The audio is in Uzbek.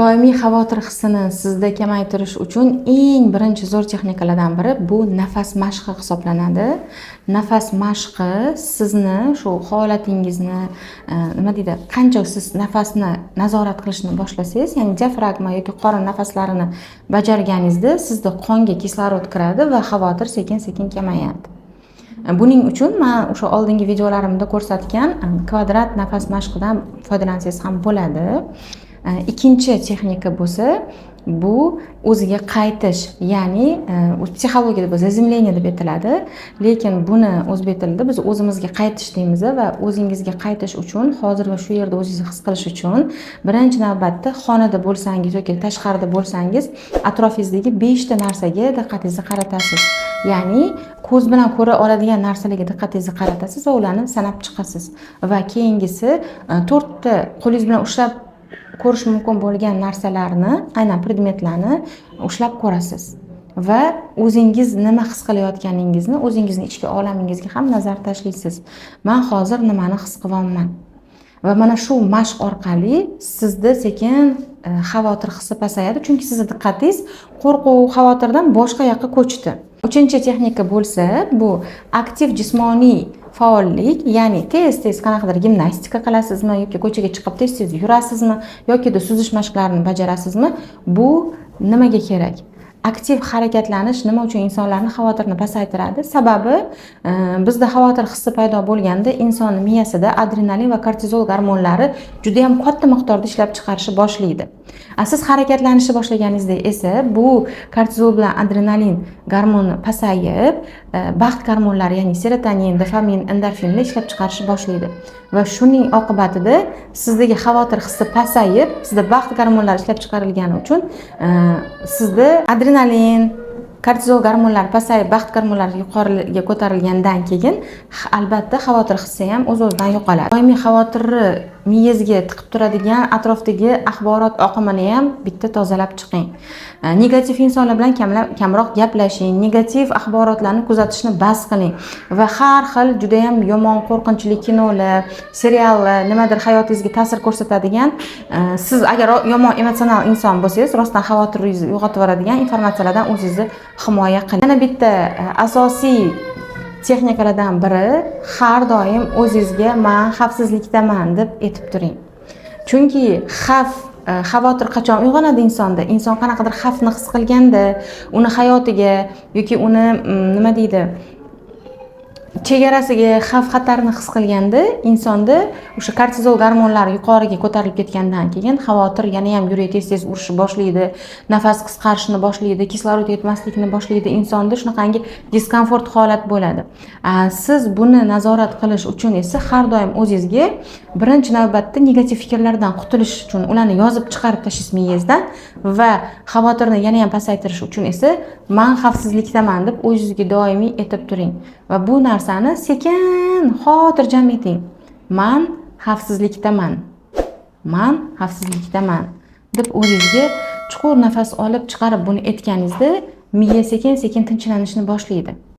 doimiy xavotir hissini sizda kamaytirish uchun eng birinchi zo'r texnikalardan biri bu nafas mashqi hisoblanadi. Nafas mashqi sizni shu holatingizni nima deydi, qancha siz nafasni nazorat qilishni boshlasangiz, ya'ni diafragma yoki qorin nafaslarini bajarganingizda sizda qonga kislorod kiradi va xavotir sekin-sekin kamayadi. Buning uchun men o'sha oldingi videolarimda ko'rsatgan kvadrat nafas mashqidan foydalansangiz ham bo'ladi. Ikkinchi texnika bo'lsa, bu o'ziga qaytish, ya'ni psixologiyada bu zazemlение deb aytiladi, lekin buni o'zbek tilida biz o'zimizga qaytish deymiz va o'zingizga qaytish uchun, hozir va shu yerda o'zingizni his qilish uchun birinchi navbatda xonada bo'lsangiz yoki tashqarida bo'lsangiz, atrofingizdagi 5 ta narsaga diqqatingizni qaratasiz. Ya'ni ko'z bilan ko'ra oladigan narsalarga diqqatingizni qaratasiz va ularni sanab chiqasiz. Va keyingisi 4 ta qo'lingiz bilan ushlab ko'rish mumkin bo'lgan narsalarni, aynan predmetlarni ushlab ko'rasiz va o'zingiz nima his qilayotganingizni, o'zingizning ichki olamingizga ham nazar tashlaysiz. Men hozir nimani his qilyapman? Va mana shu mashq orqali sizda sekin xavotir hissi pasayadi, chunki sizning diqqatingiz qo'rquv, xavotirdan boshqa yoqqa ko'chdi. Uchinchi texnika bo'lsa, bu aktiv jismoniy faollik, ya'ni tez-tez qanaqadir gimnastika qilasizmi yoki ko'chaga chiqib tez-tez yurasizmi yoki suzish mashqlarini bajarasizmi? Bu nimaga kerak? Aktiv harakatlanish nima uchun insonlarning xavotirini pasaytiradi? Sababi bizda xavotir hissi paydo bo'lganda inson miyasida adrenalin va kortizol gormonlari juda ham katta miqdorda ishlab chiqarishni boshlaydi. Siz harakatlanishni boshlaganingizda esa bu kortizol bilan adrenalin gormoni pasayib, baxt gormonlari, ya'ni serotonin, dopamin, endorfinni ishlab chiqarishni boshlaydi. Va shuning oqibatida sizdagi xavotir hissi pasayib, sizda baxt gormonlari ishlab chiqarilgani uchun sizda adrenalin, kortizol gormonlari pasayib, baxt gormonlari yuqoriga ko'tarilgandan keyin albatta xavotir hissi ham o'z-o'zidan yo'qoladi. Doimiy xavotirni miyangizga tiqib turadigan atrofdagi axborot oqimini ham bitta tozalab chiqing. Negativ insonlar bilan kamroq gaplashing, negativ axborotlarni kuzatishni bas qiling va har xil juda ham yomon, qo'rqinchli kinolar, seriallar, nimadir hayotingizga ta'sir ko'rsatadigan, siz agar yomon emotsional inson bo'lsangiz, rostdan xavotiringizni uyg'otib yuboradigan informatsiyalardan o'zingizni himoya qiling. Yana bitta asosiy texnikalardan biri, har doim o'zingizga men xavfsizlikdaman deb aytib turing. Chunki xavotir qachon uyg'onadi insonda? Inson qanaqadir xavfni his qilganda, uni hayotiga yoki uni nima deydi, chegarasiga xavf-xatarni his qilganda insonda o'sha kortizol gormonlari yuqoriga ko'tarilib ketgandan keyin xavotir yana ham yurak tez-tez urishni boshlaydi, nafas qisqarishni boshlaydi, kislorod yetmaslikni boshlaydi, insonda shunaqangi diskomfort holat bo'ladi. Siz buni nazorat qilish uchun esa har doim o'zingizga birinchi navbatda negativ fikrlardan qutulish uchun ularni yozib chiqarib tashlash miyangizdan va xavotirni yana ham pasaytirish uchun esa men xavfsizlikdaman deb o'zingizga doimiy aytib turing. Va bu narsani sekin, xotirjam ayting. Men xavfsizlikdaman. Men xavfsizlikdaman deb o'zingizga chuqur nafas olib chiqarib buni aytganingizda miya sekin-sekin tinchlanishni boshlaydi.